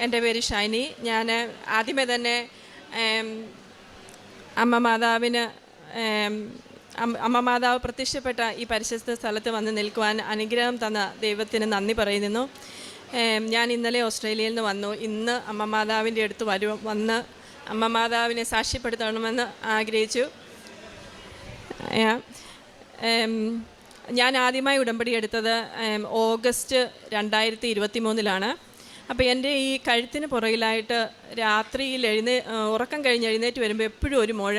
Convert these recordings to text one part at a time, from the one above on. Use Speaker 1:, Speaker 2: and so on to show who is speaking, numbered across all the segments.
Speaker 1: എൻ്റെ പേര് ഷൈനി. ഞാൻ ആദ്യമേ തന്നെ അമ്മ മാതാവ് പ്രത്യക്ഷപ്പെട്ട ഈ പരിശുദ്ധ സ്ഥലത്ത് വന്ന് നിൽക്കുവാൻ അനുഗ്രഹം തന്ന ദൈവത്തിന് നന്ദി പറയുന്നു. ഞാൻ ഇന്നലെ ഓസ്ട്രേലിയയിൽ നിന്ന് വന്നു. ഇന്ന് അമ്മ മാതാവിൻ്റെ അടുത്ത് വന്ന് അമ്മ മാതാവിനെ സാക്ഷ്യപ്പെടുത്തണമെന്ന് ആഗ്രഹിച്ചു. ഞാൻ ആദ്യമായി ഉടമ്പടി എടുത്തത് ഓഗസ്റ്റ് 2023 അപ്പോൾ എൻ്റെ ഈ കഴുത്തിന് പുറകിലായിട്ട് രാത്രിയിൽ ഉറക്കം കഴിഞ്ഞ് എഴുന്നേറ്റ് വരുമ്പോൾ എപ്പോഴും ഒരു മുഴ,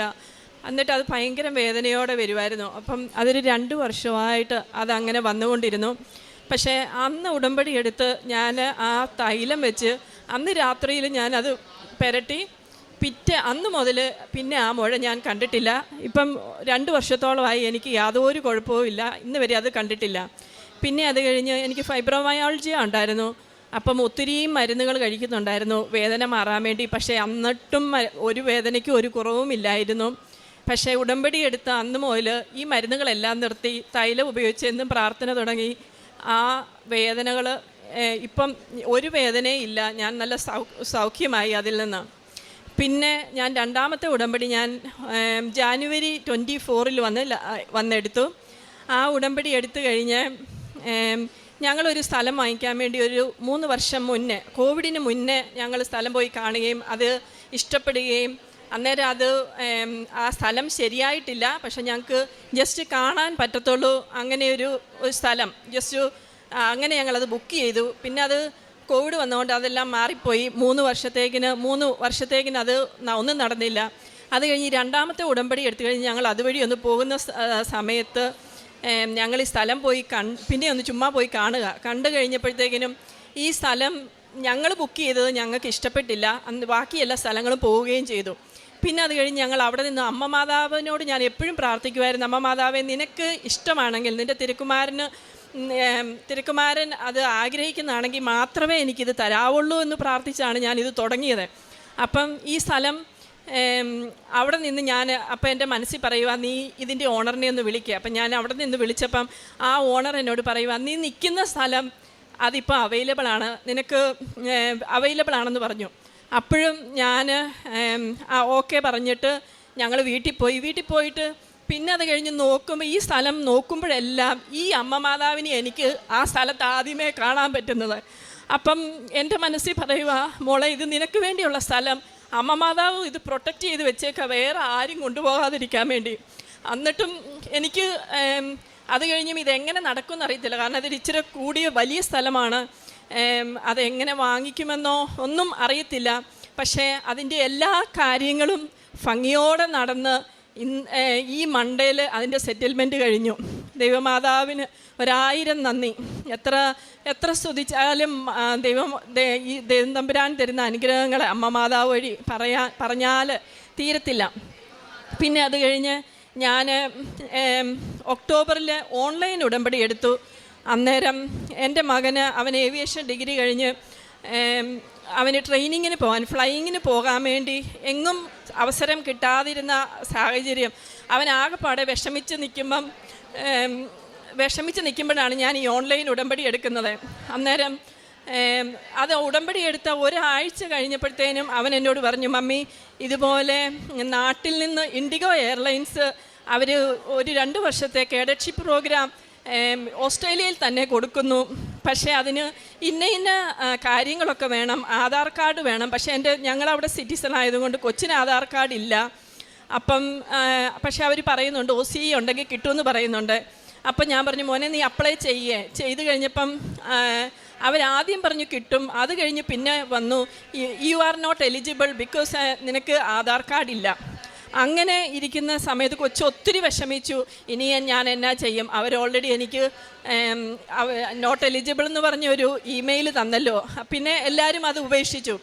Speaker 1: എന്നിട്ട് അത് ഭയങ്കര വേദനയോടെ വരുമായിരുന്നു. അപ്പം അതൊരു 2 വർഷമായിട്ട് അതങ്ങനെ വന്നുകൊണ്ടിരുന്നു. പക്ഷേ അന്ന് ഉടമ്പടി എടുത്ത് ഞാൻ ആ തൈലം വെച്ച് അന്ന് രാത്രിയിൽ ഞാനത് പുരട്ടി അന്ന് മുതൽ പിന്നെ ആ മുഴ ഞാൻ കണ്ടിട്ടില്ല. ഇപ്പം 2 വർഷത്തോളമായി എനിക്ക് യാതൊരു കുഴപ്പവും ഇല്ല. ഇന്ന് വരെ അത് കണ്ടിട്ടില്ല. പിന്നെ അത് കഴിഞ്ഞ് എനിക്ക് ഫൈബ്രോമയാൾജിയ ഉണ്ടായിരുന്നു. അപ്പം ഒത്തിരിയും മരുന്നുകൾ കഴിക്കുന്നുണ്ടായിരുന്നു വേദന മാറാൻ വേണ്ടി. പക്ഷേ എന്നിട്ടും ഒരു വേദനയ്ക്കും ഒരു കുറവുമില്ലായിരുന്നു. പക്ഷേ ഉടമ്പടി എടുത്ത അന്ന് മുതൽ ഈ മരുന്നുകളെല്ലാം നിർത്തി തൈലം ഉപയോഗിച്ച് എന്നും പ്രാർത്ഥന തുടങ്ങി. ആ വേദനകൾ ഇപ്പം ഒരു വേദനയും ഇല്ല. ഞാൻ നല്ല സൗഖ്യമായി അതിൽ നിന്ന്. പിന്നെ ഞാൻ രണ്ടാമത്തെ ഉടമ്പടി ഞാൻ ജാനുവരി 24 വന്നെടുത്തു. ആ ഉടമ്പടി എടുത്തു കഴിഞ്ഞ് ഞങ്ങളൊരു സ്ഥലം വാങ്ങിക്കാൻ വേണ്ടി ഒരു 3 വർഷം മുന്നേ, കോവിഡിന് മുന്നേ ഞങ്ങൾ സ്ഥലം പോയി കാണുകയും അത് ഇഷ്ടപ്പെടുകയും അന്നേരം അത് ആ സ്ഥലം ശരിയായിട്ടില്ല, പക്ഷെ ഞങ്ങൾക്ക് ജസ്റ്റ് കാണാൻ പറ്റത്തുള്ളൂ അങ്ങനെ ഒരു സ്ഥലം ജസ്റ്റ് അങ്ങനെ ഞങ്ങളത് ബുക്ക് ചെയ്തു. പിന്നെ അത് കോവിഡ് വന്നതുകൊണ്ട് അതെല്ലാം മാറിപ്പോയി. 3 വർഷത്തേക്കിന് അത് ഒന്നും നടന്നില്ല. അത് കഴിഞ്ഞ് രണ്ടാമത്തെ ഉടമ്പടി എടുത്തു കഴിഞ്ഞ് ഞങ്ങൾ അതുവഴി ഒന്ന് പോകുന്ന സമയത്ത് ഞങ്ങൾ ഈ സ്ഥലം പോയി പിന്നെ ഒന്ന് ചുമ്മാ പോയി കണ്ടു കഴിഞ്ഞപ്പോഴത്തേക്കിനും ഈ സ്ഥലം ഞങ്ങൾ ബുക്ക് ചെയ്തത് ഞങ്ങൾക്ക് ഇഷ്ടപ്പെട്ടില്ല. അന്ന് ബാക്കി എല്ലാ സ്ഥലങ്ങളും പോവുകയും ചെയ്തു. പിന്നെ അത് കഴിഞ്ഞ് ഞങ്ങൾ അവിടെ നിന്ന് അമ്മ മാതാവിനോട് ഞാൻ എപ്പോഴും പ്രാർത്ഥിക്കുമായിരുന്നു, അമ്മ മാതാവേ നിനക്ക് ഇഷ്ടമാണെങ്കിൽ, നിൻ്റെ തിരുക്കുമാരൻ അത് ആഗ്രഹിക്കുന്നതാണെങ്കിൽ മാത്രമേ എനിക്കിത് തരാവുള്ളൂ എന്ന് പ്രാർത്ഥിച്ചാണ് ഞാനിത് തുടങ്ങിയത്. അപ്പം ഈ സ്ഥലം അവിടെ നിന്ന് അപ്പം എൻ്റെ മനസ്സിൽ പറയുക, നീ ഇതിൻ്റെ ഓണറിനെ ഒന്ന് വിളിക്കുക. അപ്പം ഞാൻ അവിടെ നിന്ന് വിളിച്ചപ്പം ആ ഓണർ എന്നോട് പറയുക, നീ നിൽക്കുന്ന സ്ഥലം അതിപ്പോൾ നിനക്ക് അവൈലബിൾ ആണെന്ന് പറഞ്ഞു. അപ്പോഴും ഞാൻ ഓക്കെ പറഞ്ഞിട്ട് ഞങ്ങൾ വീട്ടിൽ പോയിട്ട് പിന്നെ അത് കഴിഞ്ഞ് നോക്കുമ്പോൾ ഈ സ്ഥലം നോക്കുമ്പോഴെല്ലാം ഈ അമ്മ മാതാവിനെ എനിക്ക് ആ സ്ഥലത്ത് ആദ്യമേ കാണാൻ പറ്റുന്നത്. അപ്പം എൻ്റെ മനസ്സിൽ പറയുക, മോളെ ഇത് നിനക്ക് വേണ്ടിയുള്ള സ്ഥലം, അമ്മ മാതാവ് ഇത് പ്രൊട്ടക്റ്റ് ചെയ്ത് വെച്ചേക്കുക വേറെ ആരും കൊണ്ടുപോകാതിരിക്കാൻ വേണ്ടി. എന്നിട്ടും എനിക്ക് അത് കഴിഞ്ഞും ഇതെങ്ങനെ നടക്കുമെന്ന് അറിയത്തില്ല. കാരണം അതൊരു ഇച്ചിരി കൂടിയ വലിയ സ്ഥലമാണ്. അതെങ്ങനെ വാങ്ങിക്കുമെന്നോ ഒന്നും അറിയത്തില്ല. പക്ഷേ അതിൻ്റെ എല്ലാ കാര്യങ്ങളും ഭംഗിയോടെ നടന്ന് ഈ മണ്ടയിൽ അതിൻ്റെ സെറ്റിൽമെൻറ്റ് കഴിഞ്ഞു. ദൈവമാതാവിന് 1000 നന്ദി. എത്ര സ്തുതിച്ചാലും ഈ ദൈവം തമ്പുരാൻ തരുന്ന അനുഗ്രഹങ്ങളെ അമ്മ മാതാവ് വഴി പറഞ്ഞാൽ തീരത്തില്ല. പിന്നെ അത് കഴിഞ്ഞ് ഞാൻ ഒക്ടോബറിൽ ഓൺലൈൻ ഉടമ്പടി എടുത്തു. അന്നേരം എൻ്റെ മകന് അവൻ ഏവിയേഷൻ ഡിഗ്രി കഴിഞ്ഞ് അവന് ഫ്ലൈയിങ്ങിന് പോകാൻ വേണ്ടി എങ്ങും അവസരം കിട്ടാതിരുന്ന സാഹചര്യം, അവൻ ആകെപ്പാടെ വിഷമിച്ച് നിൽക്കുമ്പോഴാണ് ഞാൻ ഈ ഓൺലൈൻ ഉടമ്പടി എടുക്കുന്നത്. അന്നേരം അത് ഉടമ്പടി എടുത്ത ഒരാഴ്ച കഴിഞ്ഞപ്പോഴത്തേനും അവൻ എന്നോട് പറഞ്ഞു, മമ്മി ഇതുപോലെ നാട്ടിൽ നിന്ന് ഇൻഡിഗോ എയർലൈൻസ് അവർ ഒരു 2 വർഷത്തെ കേഡറ്റ്ഷിപ്പ് പ്രോഗ്രാം ഓസ്ട്രേലിയയിൽ തന്നെ കൊടുക്കുന്നു. പക്ഷേ അതിന് ഇന്ന കാര്യങ്ങളൊക്കെ വേണം, ആധാർ കാർഡ് വേണം. പക്ഷേ ഞങ്ങളവിടെ സിറ്റിസൺ ആയതുകൊണ്ട് കൊച്ചിന് ആധാർ കാർഡ് ഇല്ല. അപ്പം പക്ഷേ അവർ പറയുന്നുണ്ട് OC ഉണ്ടെങ്കിൽ കിട്ടുമെന്ന് പറയുന്നുണ്ട്. അപ്പം ഞാൻ പറഞ്ഞു, മോനെ നീ അപ്ലൈ ചെയ്ത് കഴിഞ്ഞപ്പം അവരാദ്യം പറഞ്ഞു കിട്ടും. അത് കഴിഞ്ഞ് പിന്നെ വന്നു, you are not eligible because നിനക്ക് ആധാർ കാർഡ് ഇല്ല. അങ്ങനെ ഇരിക്കുന്ന സമയത്ത് കൊച്ചു ഒത്തിരി വിഷമിച്ചു. ഇനി ഞാൻ എന്നാ ചെയ്യും, അവർ ഓൾറെഡി എനിക്ക് നോട്ട് എലിജിബിൾ എന്ന് പറഞ്ഞൊരു ഇമെയിൽ തന്നല്ലോ. പിന്നെ എല്ലാവരും അത് ഉപേക്ഷിച്ചു.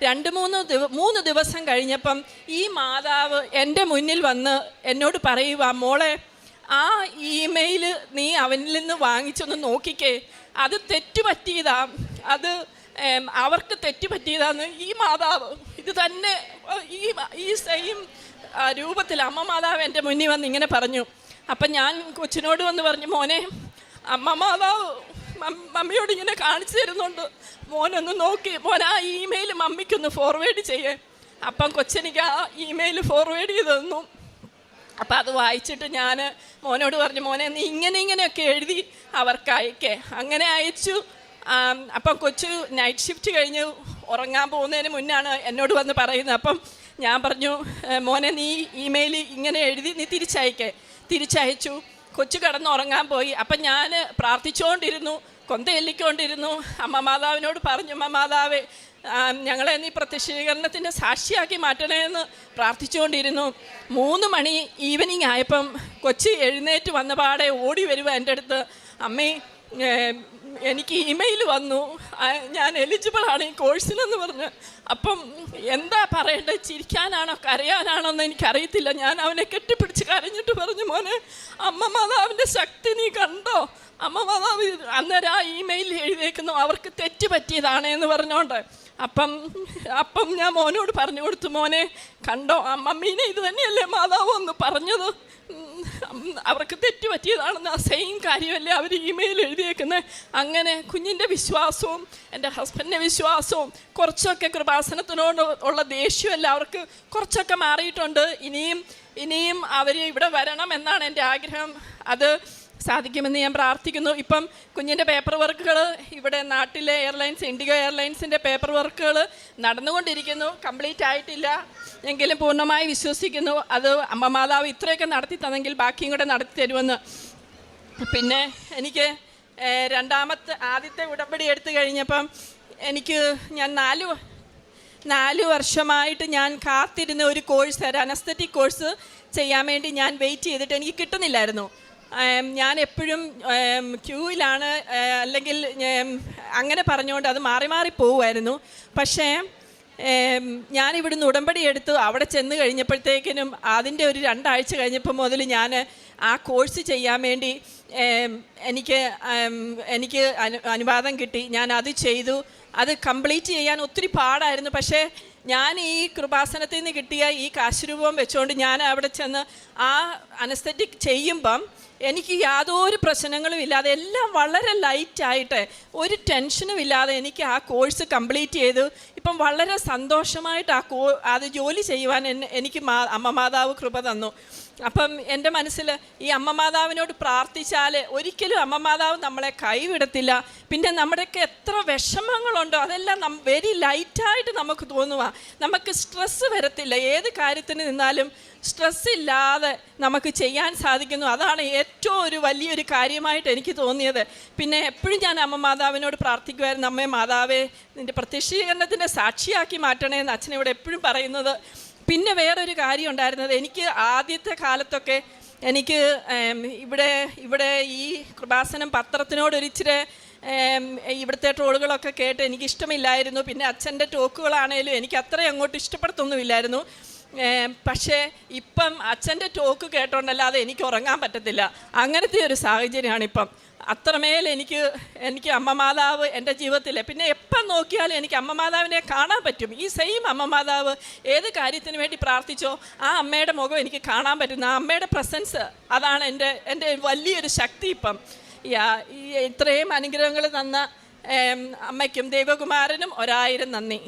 Speaker 1: 2-3 ദിവസം കഴിഞ്ഞപ്പം ഈ മാതാവ് എൻ്റെ മുന്നിൽ വന്ന് എന്നോട് പറയുക, മോളെ ആ ഇമെയിൽ നീ അവനിൽ നിന്ന് വാങ്ങിച്ചൊന്ന് നോക്കിക്കേ, അത് തെറ്റുപറ്റിയതാ, അത് അവർക്ക് തെറ്റുപറ്റിയതാന്ന് ഈ മാതാവ് ഇത് തന്നെ ഈ സെയിം രൂപത്തിൽ അമ്മ മാതാവ് എൻ്റെ മുന്നിൽ വന്ന് ഇങ്ങനെ പറഞ്ഞു. അപ്പം ഞാൻ കൊച്ചിനോട് വന്ന് പറഞ്ഞു, മോനെ അമ്മ മാതാവ് മമ്മിയോട് ഇങ്ങനെ കാണിച്ചു തരുന്നുണ്ട്, മോനൊന്ന് നോക്കി, മോൻ ആ ഇമെയിൽ മമ്മിക്കൊന്ന് ഫോർവേഡ് ചെയ്യേ. അപ്പം കൊച്ചെനിക്ക് ആ ഇമെയിൽ ഫോർവേഡ് ചെയ്ത് തന്നു. അപ്പം അത് വായിച്ചിട്ട് ഞാൻ മോനോട് പറഞ്ഞു, മോനെ നീ ഇങ്ങനെയൊക്കെ എഴുതി അവർക്ക് അയക്കേ. അങ്ങനെ അയച്ചു. അപ്പം കൊച്ചു നൈറ്റ് ഷിഫ്റ്റ് കഴിഞ്ഞ് ഉറങ്ങാൻ പോകുന്നതിന് മുന്നാണ് എന്നോട് വന്ന് പറയുന്നത്. അപ്പം ഞാൻ പറഞ്ഞു, മോനെ നീ ഇമെയിൽ ഇങ്ങനെ എഴുതി നീ തിരിച്ചയച്ചു. കൊച്ചു കിടന്നുറങ്ങാൻ പോയി. അപ്പം ഞാൻ പ്രാർത്ഥിച്ചുകൊണ്ടിരുന്നു, കൊന്തയെല്ലിക്കൊണ്ടിരുന്നു. അമ്മ മാതാവിനോട് പറഞ്ഞു, അമ്മ മാതാവേ, ഞങ്ങളെ നീ പ്രത്യക്ഷീകരണത്തിൻ്റെ സാക്ഷിയാക്കി മാറ്റണമെന്ന് പ്രാർത്ഥിച്ചുകൊണ്ടിരുന്നു. 3 മണി ഈവനിങ് ആയപ്പം കൊച്ചി എഴുന്നേറ്റ് വന്ന പാടെ ഓടി വരുക എൻ്റെ അടുത്ത്, അമ്മേ എനിക്ക് ഇമെയിൽ വന്നു, ഞാൻ എലിജിബിളാണ് ഈ കോഴ്സിനെന്ന് പറഞ്ഞ്. അപ്പം എന്താ പറയേണ്ടത്, ചിരിക്കാനാണോ കരയാനാണോ എന്ന് എനിക്കറിയത്തില്ല. ഞാൻ അവനെ കെട്ടിപ്പിടിച്ച് കരഞ്ഞിട്ട് പറഞ്ഞു, മോനെ അമ്മ മാതാവിൻ്റെ ശക്തി നീ കണ്ടോ? അമ്മ മാതാവ് അന്നേരം ആ ഇമെയിൽ എഴുതിയേക്കുന്നു അവർക്ക് തെറ്റ് പറ്റിയതാണ് എന്ന് പറഞ്ഞോണ്ട്. അപ്പം ഞാൻ മോനോട് പറഞ്ഞു കൊടുത്തു, മോനെ കണ്ടോ മമ്മീനെ ഇത് തന്നെയല്ലേ മാതാവ് ഒന്ന് പറഞ്ഞത്, അവർക്ക് തെറ്റ് പറ്റിയതാണെന്ന്. ആ സെയിം കാര്യമല്ലേ അവർ ഇമെയിൽ എഴുതിയേക്കുന്നത്. അങ്ങനെ കുഞ്ഞിൻ്റെ വിശ്വാസവും എൻ്റെ ഹസ്ബൻഡിൻ്റെ വിശ്വാസവും കുറച്ചൊക്കെ കൃപാസനത്തിനോട് ഉള്ള ദേഷ്യമല്ല അവർക്ക് കുറച്ചൊക്കെ മാറിയിട്ടുണ്ട്. ഇനിയും അവർ ഇവിടെ വരണം എന്നാണ് എൻ്റെ ആഗ്രഹം. അത് സാധിക്കുമെന്ന് ഞാൻ പ്രാർത്ഥിക്കുന്നു. ഇപ്പം കുഞ്ഞിൻ്റെ പേപ്പർ വർക്കുകൾ ഇവിടെ നാട്ടിലെ എയർലൈൻസ്, ഇൻഡിഗോ എയർലൈൻസിൻ്റെ പേപ്പർ വർക്കുകൾ നടന്നുകൊണ്ടിരിക്കുന്നു. കംപ്ലീറ്റ് ആയിട്ടില്ല എങ്കിലും പൂർണ്ണമായി വിശ്വസിക്കുന്നു അത് അമ്മ മാതാവ് ഇത്രയൊക്കെ നടത്തി തന്നെങ്കിൽ ബാക്കിയും കൂടെ നടത്തി തരുമെന്ന്. പിന്നെ എനിക്ക് ആദ്യത്തെ ഉടമ്പടി എടുത്തു കഴിഞ്ഞപ്പം ഞാൻ 4 വർഷമായിട്ട് ഞാൻ കാത്തിരുന്ന ഒരു കോഴ്സ്, ഒരു അനസ്തറ്റിക് കോഴ്സ് ചെയ്യാൻ വേണ്ടി ഞാൻ വെയിറ്റ് ചെയ്തിട്ട് എനിക്ക് കിട്ടുന്നില്ലായിരുന്നു. ഞാൻ എപ്പോഴും ക്യൂവിലാണ്, അല്ലെങ്കിൽ അങ്ങനെ പറഞ്ഞുകൊണ്ട് അത് മാറി പോവുമായിരുന്നു. പക്ഷേ ഞാനിവിടുന്ന് ഉടമ്പടി എടുത്തു അവിടെ ചെന്ന് കഴിഞ്ഞപ്പോഴത്തേക്കിനും അതിൻ്റെ ഒരു 2 ആഴ്ച കഴിഞ്ഞപ്പോൾ മുതൽ ഞാൻ ആ കോഴ്സ് ചെയ്യാൻ വേണ്ടി എനിക്ക് അനുവാദം കിട്ടി. ഞാൻ അത് ചെയ്തു. അത് കംപ്ലീറ്റ് ചെയ്യാൻ ഒത്തിരി പാടായിരുന്നു. പക്ഷേ ഞാൻ ഈ കൃപാസനത്തിൽ നിന്ന് കിട്ടിയ ഈ കാശുരൂപം വെച്ചുകൊണ്ട് ഞാൻ അവിടെ ചെന്ന് ആ അനസ്തറ്റിക് ചെയ്യുമ്പം എനിക്ക് യാതൊരു പ്രശ്നങ്ങളും ഇല്ലാതെ, എല്ലാം വളരെ ലൈറ്റായിട്ട്, ഒരു ടെൻഷനും ഇല്ലാതെ എനിക്ക് ആ കോഴ്സ് കംപ്ലീറ്റ് ചെയ്തു. ഇപ്പം വളരെ സന്തോഷമായിട്ട് അത് ജോലി ചെയ്യുവാൻ എനിക്ക് അമ്മ മാതാവ് കൃപ തന്നു. അപ്പം എൻ്റെ മനസ്സിൽ ഈ അമ്മ മാതാവിനോട് പ്രാർത്ഥിച്ചാൽ ഒരിക്കലും അമ്മ മാതാവ് നമ്മളെ കൈവിടത്തില്ല. പിന്നെ നമ്മുടെയൊക്കെ എത്ര വിഷമങ്ങളുണ്ടോ അതെല്ലാം വെരി ലൈറ്റായിട്ട് നമുക്ക് തോന്നുക. നമുക്ക് സ്ട്രെസ്സ് വരത്തില്ല. ഏത് കാര്യത്തിന് നിന്നാലും സ്ട്രെസ് ഇല്ലാതെ നമുക്ക് ചെയ്യാൻ സാധിക്കുന്നു. അതാണ് ഏറ്റവും ഒരു വലിയൊരു കാര്യമായിട്ട് എനിക്ക് തോന്നിയത്. പിന്നെ എപ്പോഴും ഞാൻ അമ്മ മാതാവിനോട് പ്രാർത്ഥിക്കുമായിരുന്നു, അമ്മേ മാതാവേ നിൻ്റെ പ്രത്യക്ഷീകരണത്തിൻ്റെ സാക്ഷിയാക്കി മാറ്റണേ എന്ന് അച്ഛനിവിടെ എപ്പോഴും പറയുന്നത്. പിന്നെ വേറൊരു കാര്യം ഉണ്ടായിരുന്നത്, എനിക്ക് ആദ്യത്തെ കാലത്തൊക്കെ എനിക്ക് ഇവിടെ ഈ കൃപാസനം പത്രത്തിനോടൊരിച്ചിരി ഇവിടുത്തെ ട്രോളുകളൊക്കെ കേട്ട് എനിക്കിഷ്ടമില്ലായിരുന്നു. പിന്നെ അച്ഛൻ്റെ ടോക്കുകളാണേലും എനിക്ക് അത്രയും അങ്ങോട്ട് ഇഷ്ടപ്പെടുത്തൊന്നുമില്ലായിരുന്നു. പക്ഷേ ഇപ്പം അച്ഛൻ്റെ ടോക്ക് കേട്ടോണ്ടല്ലാതെ എനിക്ക് ഉറങ്ങാൻ പറ്റത്തില്ല. അങ്ങനത്തെ ഒരു സാഹചര്യമാണിപ്പം. അത്രമേൽ എനിക്ക് അമ്മ മാതാവ് എൻ്റെ ജീവിതത്തിൽ, പിന്നെ എപ്പം നോക്കിയാലും എനിക്ക് അമ്മ മാതാവിനെ കാണാൻ പറ്റും. ഈ സെയിം അമ്മ മാതാവ് ഏത് കാര്യത്തിന് വേണ്ടി പ്രാർത്ഥിച്ചോ ആ അമ്മയുടെ മുഖം എനിക്ക് കാണാൻ പറ്റുന്ന ആ അമ്മയുടെ പ്രസൻസ്, അതാണ് എൻ്റെ വലിയൊരു ശക്തി. ഇപ്പം ഈ ഇത്രയും അനുഗ്രഹങ്ങൾ തന്ന അമ്മയ്ക്കും ദൈവകുമാരനും 1000 നന്ദി.